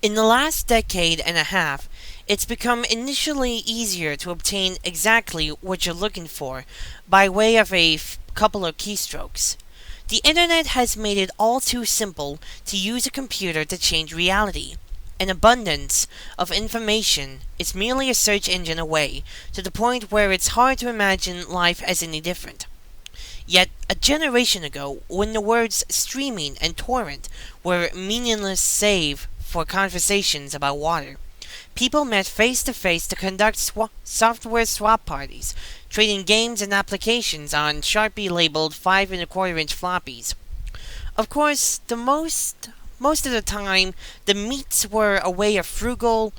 In the last decade and a half, it's become initially easier to obtain exactly what you're looking for by way of couple of keystrokes. The internet has made it all too simple to use a computer to change reality. An abundance of information is merely a search engine away, to the point where it's hard to imagine life as any different. Yet, a generation ago, when the words streaming and torrent were meaningless save for conversations about water, people met face to face to conduct software swap parties, trading games and applications on Sharpie labeled 5 and a quarter inch floppies. Of course, the most of the time, the meets were a way of frugal,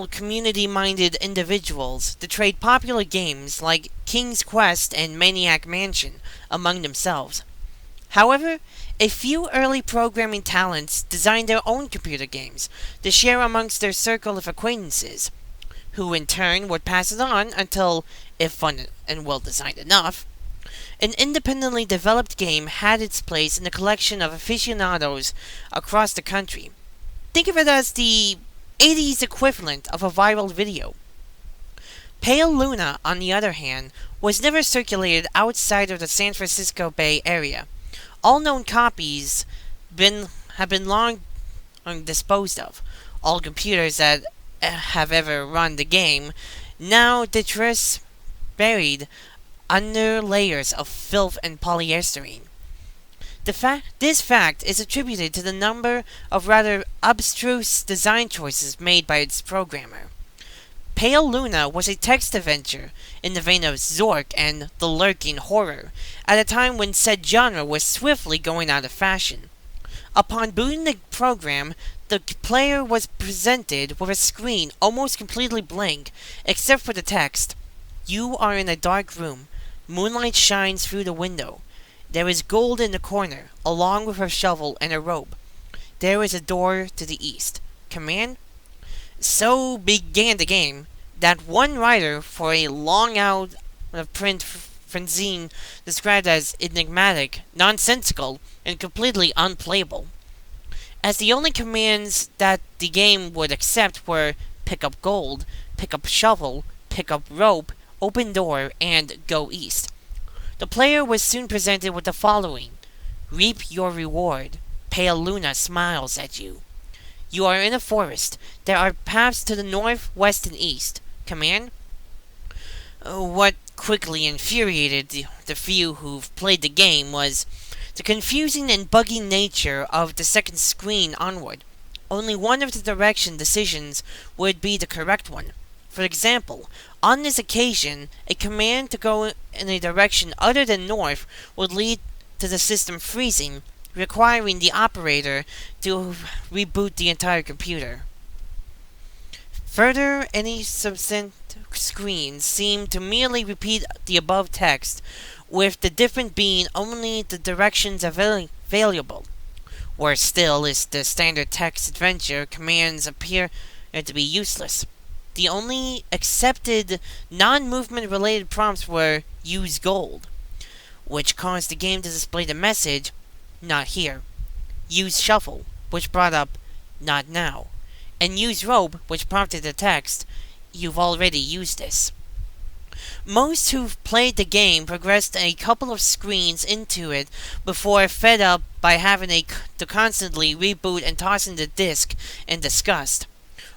community minded individuals to trade popular games like King's Quest and Maniac Mansion among themselves. However, a few early programming talents designed their own computer games to share amongst their circle of acquaintances, who in turn would pass it on until, if fun and well designed enough, an independently developed game had its place in a collection of aficionados across the country. Think of it as the 80s equivalent of a viral video. Pale Luna, on the other hand, was never circulated outside of the San Francisco Bay Area. All known copies have been long disposed of. All computers that have ever run the game now detritus buried under layers of filth and polyester. This fact is attributed to the number of rather abstruse design choices made by its programmer. Pale Luna was a text adventure in the vein of Zork and The Lurking Horror, at a time when said genre was swiftly going out of fashion. Upon booting the program, the player was presented with a screen almost completely blank, except for the text. You are in a dark room. Moonlight shines through the window. There is gold in the corner, along with a shovel and a rope. There is a door to the east. Command? So began the game, that one writer for a long-out print fanzine described as enigmatic, nonsensical, and completely unplayable. As the only commands that the game would accept were pick up gold, pick up shovel, pick up rope, open door, and go east. The player was soon presented with the following. Reap your reward. Pale Luna smiles at you. You are in a forest. There are paths to the north, west, and east. Command? What quickly infuriated the few who've played the game was the confusing and buggy nature of the second screen onward. Only one of the direction decisions would be the correct one. For example, on this occasion, a command to go in a direction other than north would lead to the system freezing, requiring the operator to reboot the entire computer. Further, any subsequent screens seem to merely repeat the above text, with the difference being only the directions available. Worse still is the standard text adventure commands appear to be useless. The only accepted non-movement related prompts were use gold, which caused the game to display the message, not here. Use shuffle, which brought up, not now. And use rope, which prompted the text, you've already used this. Most who've played the game progressed a couple of screens into it before fed up by having to constantly reboot and toss in the disc in disgust,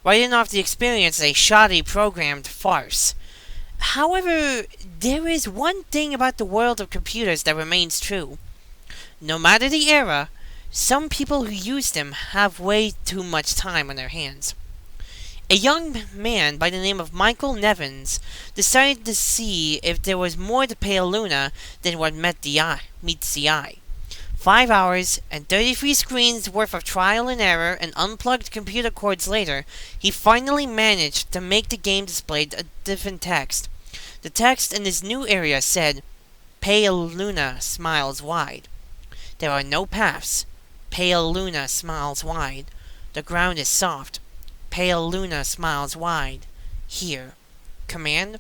writing off the experience as a shoddy programmed farce. However, there is one thing about the world of computers that remains true. No matter the era, some people who use them have way too much time on their hands. A young man by the name of Michael Nevins decided to see if there was more to Pale Luna than what meets the eye. 5 hours and 33 screens worth of trial and error and unplugged computer cords later, he finally managed to make the game display a different text. The text in this new area said, Pale Luna smiles wide. There are no paths. Pale Luna smiles wide. The ground is soft. Pale Luna smiles wide. Here. Command?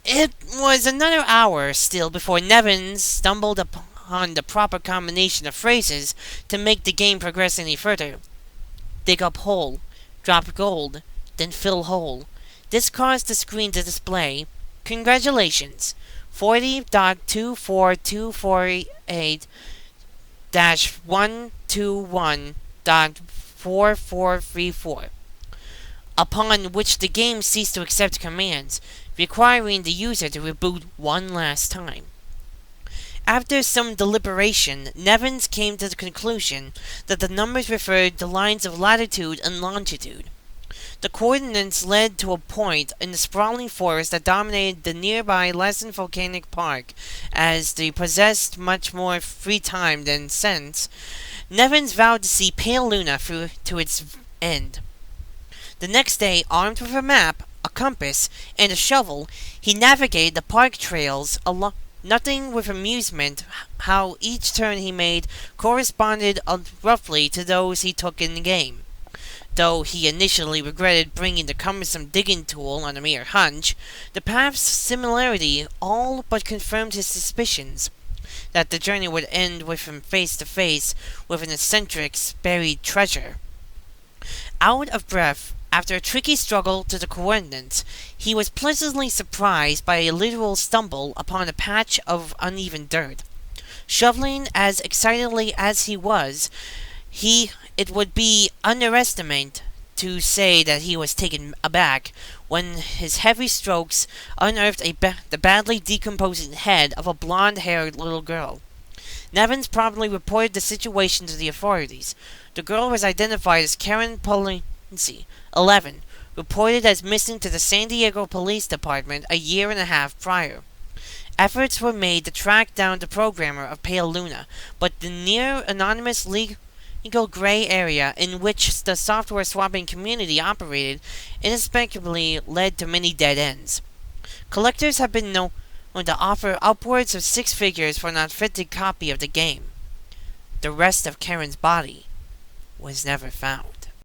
It was another hour still before Nevins stumbled upon the proper combination of phrases to make the game progress any further. dig up hole, drop gold, then fill hole. This caused the screen to display, "Congratulations, 40.24248-121.4434, upon which the game ceased to accept commands, requiring the user to reboot one last time. After some deliberation, Nevins came to the conclusion that the numbers referred to lines of latitude and longitude. The coordinates led to a point in the sprawling forest that dominated the nearby Lesson Volcanic Park. As they possessed much more free time than sense, Nevins vowed to see Pale Luna through to its end. The next day, armed with a map, a compass, and a shovel, he navigated the park trails noting with amusement how each turn he made corresponded roughly to those he took in the game. Though he initially regretted bringing the cumbersome digging tool on a mere hunch, the path's similarity all but confirmed his suspicions that the journey would end with him face to face with an eccentric's buried treasure. Out of breath, after a tricky struggle to the coordinates, he was pleasantly surprised by a literal stumble upon a patch of uneven dirt. Shoveling as excitedly as he was, it would be underestimate to say that he was taken aback when his heavy strokes unearthed the badly decomposing head of a blonde-haired little girl. Nevins promptly reported the situation to the authorities. The girl was identified as Karen Polinsi, 11, reported as missing to the San Diego Police Department a year and a half prior. Efforts were made to track down the programmer of Pale Luna, but the near-anonymous legal gray area in which the software swapping community operated inexplicably led to many dead ends. Collectors have been known to offer upwards of 6 figures for an authentic copy of the game. The rest of Karen's body was never found.